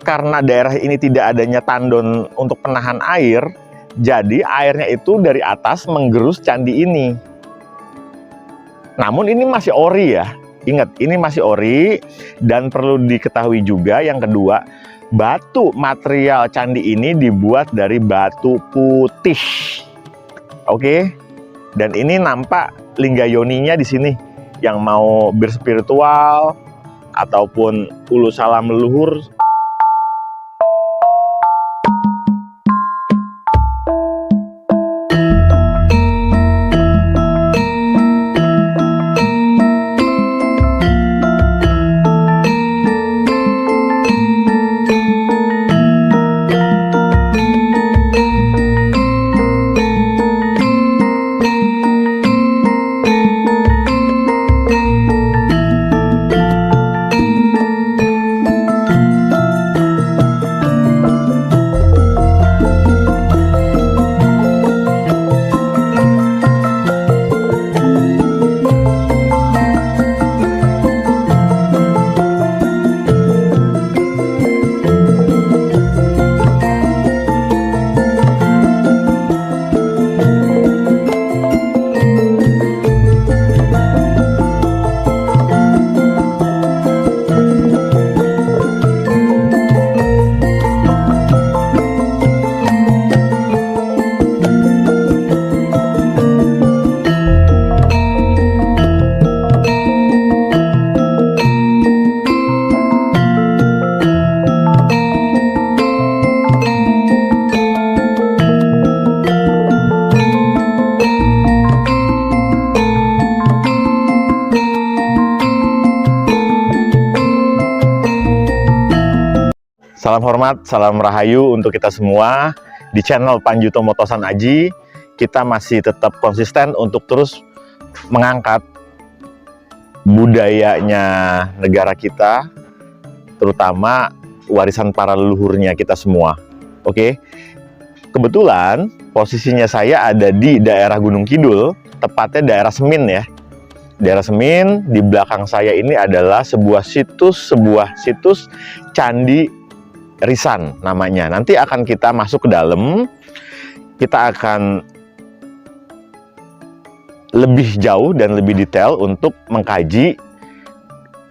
karena daerah ini tidak adanya tandon untuk penahan air, jadi airnya itu dari atas menggerus candi ini. Namun ini masih ori ya. Ingat, ini masih ori, dan perlu diketahui juga yang kedua, batu material candi ini dibuat dari batu putih. Oke. Dan ini nampak lingga yoninya di sini. Yang mau berspiritual ataupun ulu salam leluhur, salam hormat, salam rahayu untuk kita semua. Di channel Panju Tomo Tosan Aji, kita masih tetap konsisten untuk terus mengangkat budayanya negara kita, terutama warisan para leluhurnya kita semua. Oke, kebetulan posisinya saya ada di daerah Gunung Kidul, tepatnya daerah Semin ya. Daerah Semin, di belakang saya ini adalah sebuah situs Candi Risan namanya. Nanti akan kita masuk ke dalam, kita akan lebih jauh dan lebih detail untuk mengkaji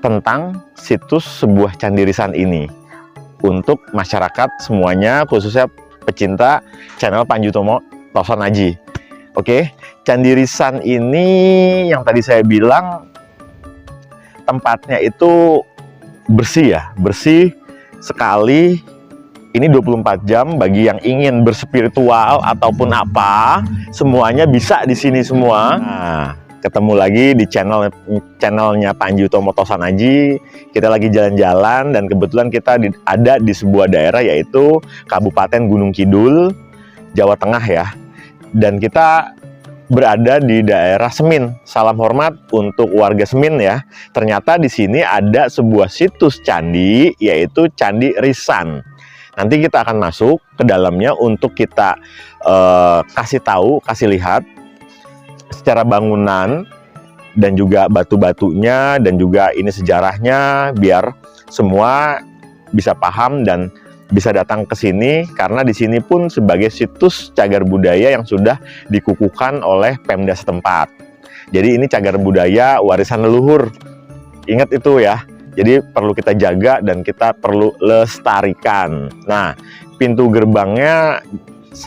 tentang situs sebuah Candi Risan ini untuk masyarakat semuanya, khususnya pecinta channel Panju Tomo Tosan Aji. Oke, Candi Risan ini yang tadi saya bilang tempatnya itu bersih ya, bersih sekali. Ini 24 jam bagi yang ingin berspiritual ataupun apa, semuanya bisa di sini semua. Nah, ketemu lagi di channelnya Panju Tomo Tosan Aji. Kita lagi jalan-jalan dan kebetulan kita ada di sebuah daerah yaitu Kabupaten Gunung Kidul, Jawa Tengah ya. Dan kita berada di daerah Semin. Salam hormat untuk warga Semin ya. Ternyata di sini ada sebuah situs candi yaitu Candi Risan. Nanti kita akan masuk ke dalamnya untuk kita kasih tahu, kasih lihat secara bangunan dan juga batu-batunya dan juga ini sejarahnya, biar semua bisa paham dan bisa datang ke sini, karena di sini pun sebagai situs cagar budaya yang sudah dikukuhkan oleh Pemda setempat. Jadi ini cagar budaya warisan leluhur. Ingat itu ya. Jadi perlu kita jaga dan kita perlu lestarikan. Nah, pintu gerbangnya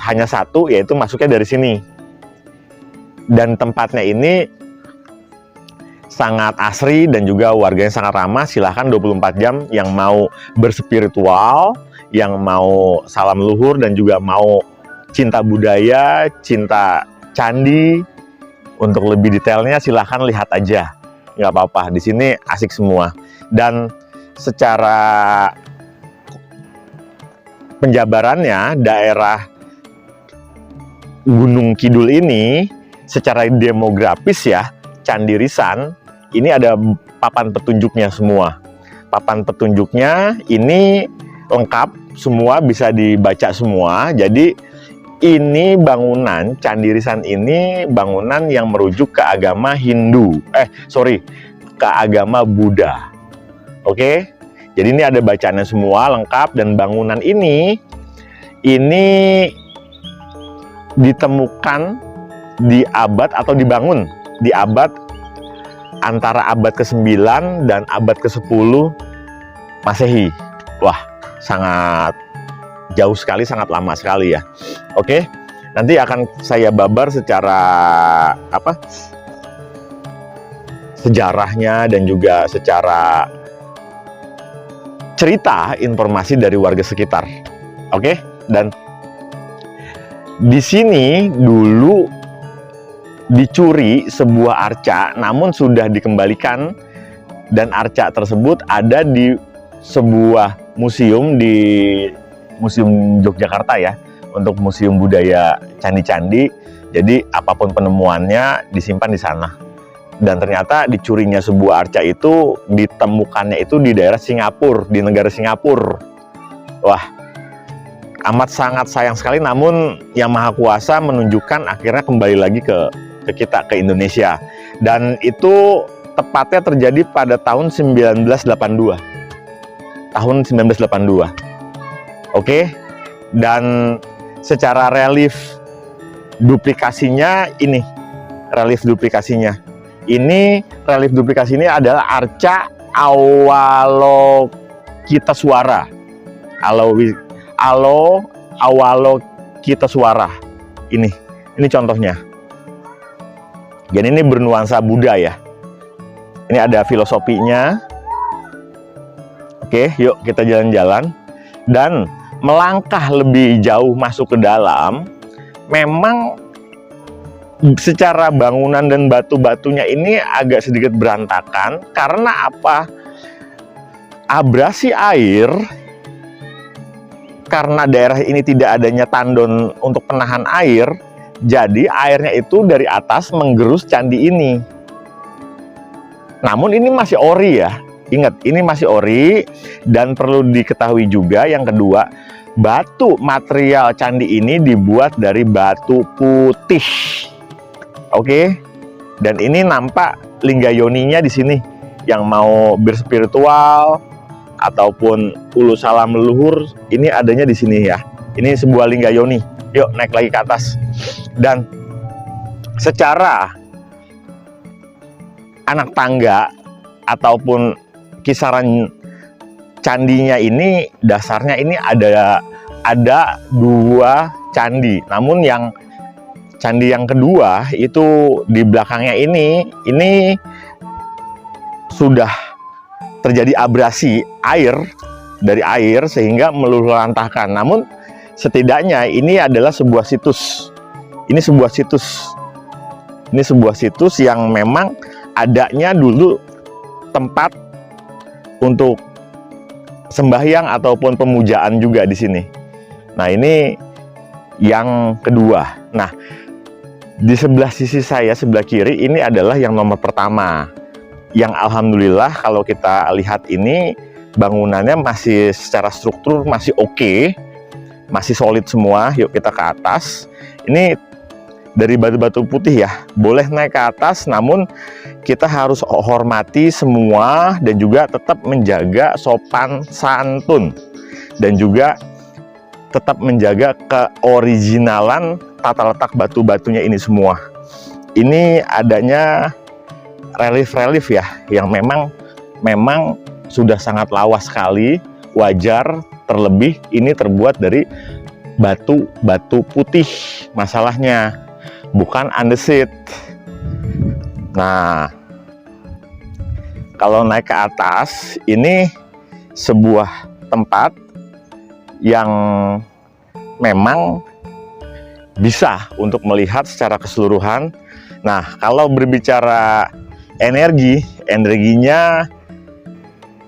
hanya satu, yaitu masuknya dari sini. Dan tempatnya ini sangat asri dan juga warganya sangat ramah. Silahkan 24 jam yang mau berspiritual, yang mau salam leluhur dan juga mau cinta budaya, cinta candi. Untuk lebih detailnya silahkan lihat aja. Nggak apa-apa, di sini asik semua. Dan secara penjabarannya, daerah Gunung Kidul ini secara demografis ya, Candi Risan ini ada papan petunjuknya semua. Papan petunjuknya ini lengkap, semua bisa dibaca semua. Jadi ini bangunan Candi Risan ini bangunan yang merujuk ke agama Hindu. Ke agama Buddha. Oke, Jadi ini ada bacaannya semua lengkap, dan bangunan ini ditemukan di abad atau dibangun di abad antara abad ke-9 dan abad ke-10 Masehi. Wah, sangat jauh sekali, sangat lama sekali ya. Oke, nanti akan saya babar secara sejarahnya dan juga secara cerita informasi dari warga sekitar. Oke, dan di sini dulu dicuri sebuah arca, namun sudah dikembalikan, dan arca tersebut ada di sebuah museum di Museum Yogyakarta ya, untuk museum budaya candi-candi. Jadi apapun penemuannya disimpan di sana. Dan ternyata dicurinya sebuah arca itu ditemukannya itu di daerah Singapura, di negara Singapura. Wah, amat sangat sayang sekali, namun Yang Maha Kuasa menunjukkan akhirnya kembali lagi ke kita, ke Indonesia. Dan itu tepatnya terjadi pada tahun 1982. Tahun 1982. Oke. Dan secara relief duplikasinya ini, relief duplikasinya adalah arca Awalokiteswara. Awalokiteswara. Ini contohnya. Dan ini bernuansa Buddha ya. Ini ada filosofinya. Oke, yuk kita jalan-jalan. Dan melangkah lebih jauh masuk ke dalam, memang secara bangunan dan batu-batunya ini agak sedikit berantakan. Karena apa? Abrasi air, karena daerah ini tidak adanya tandon untuk penahan air, jadi airnya itu dari atas menggerus candi ini. Namun ini masih ori ya. Ingat, ini masih ori. Dan perlu diketahui juga yang kedua, batu material candi ini dibuat dari batu putih. Oke. Dan ini nampak lingga yoninya di sini. Yang mau berspiritual ataupun ulu salam leluhur, ini adanya di sini ya. Ini sebuah lingga yoni. Yuk naik lagi ke atas. Dan secara anak tangga ataupun kisaran candinya ini, dasarnya ini ada dua candi. Namun yang candi yang kedua itu di belakangnya ini sudah terjadi abrasi air dari air sehingga meluluhlantahkan. Namun setidaknya ini adalah sebuah situs. Ini sebuah situs yang memang adanya dulu tempat untuk sembahyang ataupun pemujaan juga di sini. Nah, ini yang kedua. Nah, di sebelah sisi saya, sebelah kiri, ini adalah yang nomor pertama. Yang alhamdulillah kalau kita lihat ini bangunannya masih secara struktur masih oke, masih solid semua. Yuk kita ke atas. Ini dari batu-batu putih ya, boleh naik ke atas, namun kita harus hormati semua dan juga tetap menjaga sopan santun dan juga tetap menjaga keoriginalan tata letak batu-batunya ini semua. Ini adanya relief-relief ya, yang memang sudah sangat lawas sekali, wajar. Terlebih ini terbuat dari batu putih masalahnya, bukan andesit. Nah, kalau naik ke atas, ini sebuah tempat yang memang bisa untuk melihat secara keseluruhan. Nah, kalau berbicara energinya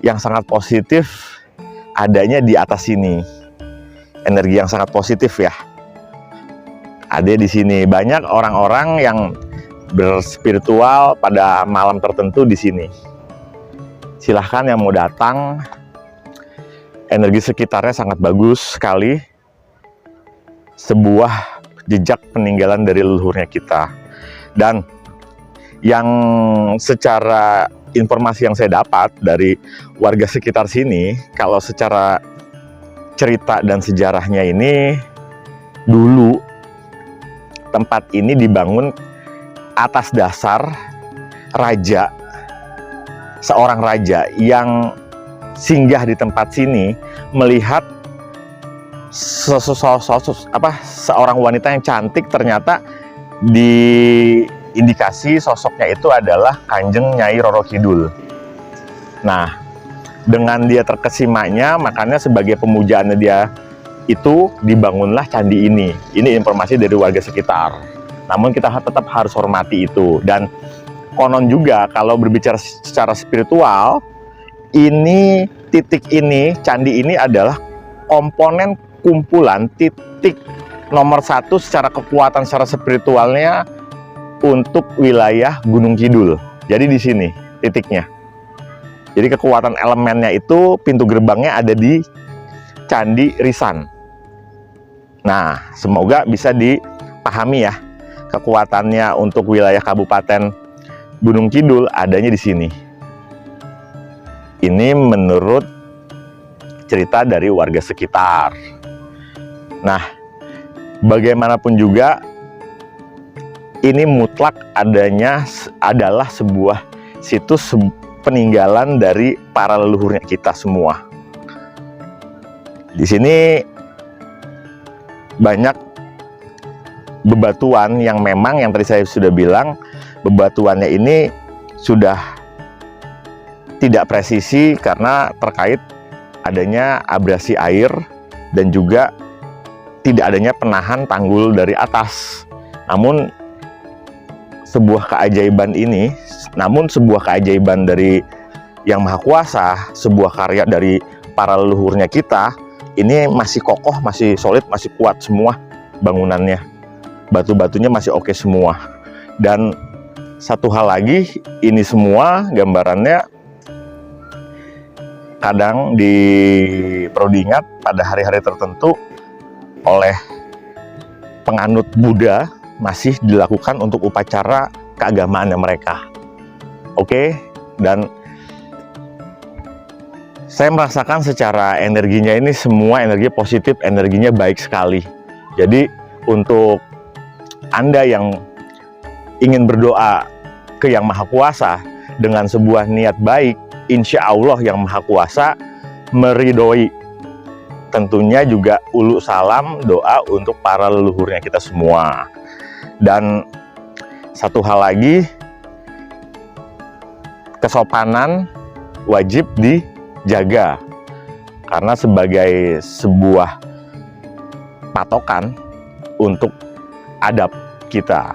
yang sangat positif adanya di atas sini. Energi yang sangat positif ya, ada di sini. Banyak orang-orang yang berspiritual pada malam tertentu di sini. Silahkan yang mau datang. Energi sekitarnya sangat bagus sekali. Sebuah jejak peninggalan dari leluhurnya kita. Dan yang secara informasi yang saya dapat dari warga sekitar sini, kalau secara cerita dan sejarahnya ini, dulu tempat ini dibangun atas dasar raja, seorang raja yang singgah di tempat sini melihat seorang wanita yang cantik, ternyata diindikasi sosoknya itu adalah Kanjeng Nyai Roro Kidul. Nah, dengan dia terkesimanya, makanya sebagai pemujaannya dia itu dibangunlah candi ini. Ini informasi dari warga sekitar. Namun kita tetap harus hormati itu. Dan konon juga kalau berbicara secara spiritual, ini titik ini, candi ini adalah komponen kumpulan titik nomor 1 secara kekuatan secara spiritualnya untuk wilayah Gunung Kidul. Jadi di sini titiknya. Jadi kekuatan elemennya itu, pintu gerbangnya ada di Candi Risan. Nah, semoga bisa dipahami ya, kekuatannya untuk wilayah Kabupaten Gunung Kidul adanya di sini. Ini menurut cerita dari warga sekitar. Nah, bagaimanapun juga, ini mutlak adalah sebuah situs peninggalan dari para leluhurnya kita semua. Di sini banyak bebatuan yang memang, yang tadi saya sudah bilang, bebatuannya ini sudah tidak presisi karena terkait adanya abrasi air dan juga tidak adanya penahan tanggul dari atas. Namun sebuah keajaiban dari Yang Maha Kuasa, sebuah karya dari para leluhurnya kita, ini masih kokoh, masih solid, masih kuat semua bangunannya. Batu-batunya masih oke semua. Dan satu hal lagi, ini semua gambarannya kadang perlu diingat pada hari-hari tertentu oleh penganut Buddha masih dilakukan untuk upacara keagamaannya mereka. Oke, dan saya merasakan secara energinya ini semua energi positif, energinya baik sekali. Jadi untuk Anda yang ingin berdoa ke Yang Maha Kuasa dengan sebuah niat baik, insya Allah Yang Maha Kuasa meridhoi. Tentunya juga ulu salam doa untuk para leluhurnya kita semua. Dan satu hal lagi, kesopanan wajib dijaga karena sebagai sebuah patokan untuk adab kita.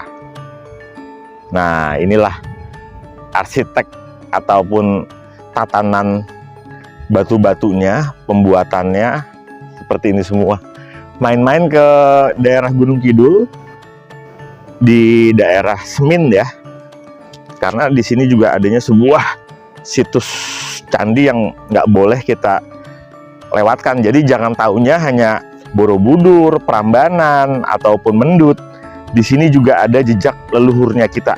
Nah, inilah arsitek ataupun tatanan batu-batunya, pembuatannya seperti ini semua. Main-main ke daerah Gunung Kidul, di daerah Semin ya, karena di sini juga adanya sebuah situs candi yang nggak boleh kita lewatkan. Jadi jangan taunya hanya Borobudur, Prambanan, ataupun Mendut. Di sini juga ada jejak leluhurnya kita.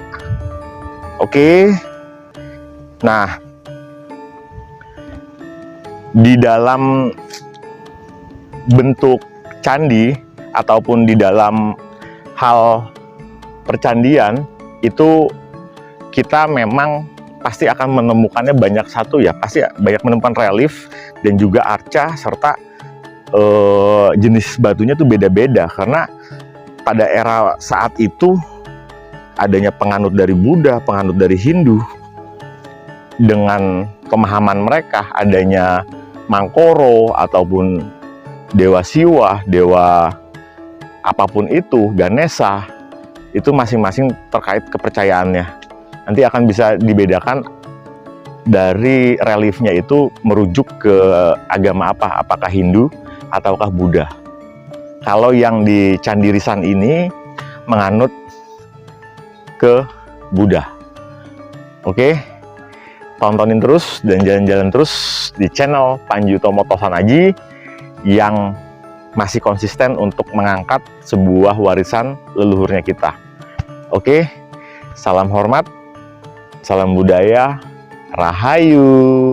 Oke. Nah, di dalam bentuk candi ataupun di dalam hal percandian itu kita memang pasti akan menemukannya banyak pasti banyak menemukan relief dan juga arca, serta jenis batunya tuh beda-beda karena pada era saat itu adanya penganut dari Buddha, penganut dari Hindu, dengan pemahaman mereka adanya Mangkoro ataupun Dewa Siwa, Dewa apapun itu, Ganesha, itu masing-masing terkait kepercayaannya. Nanti akan bisa dibedakan dari reliefnya itu merujuk ke agama apa, apakah Hindu ataukah Buddha. Kalau yang di Candi Risan ini menganut ke Buddha. Oke, tontonin terus dan jalan-jalan terus di channel Panji Utomo Tosanaji yang masih konsisten untuk mengangkat sebuah warisan leluhurnya kita. Oke, salam hormat, salam budaya, Rahayu.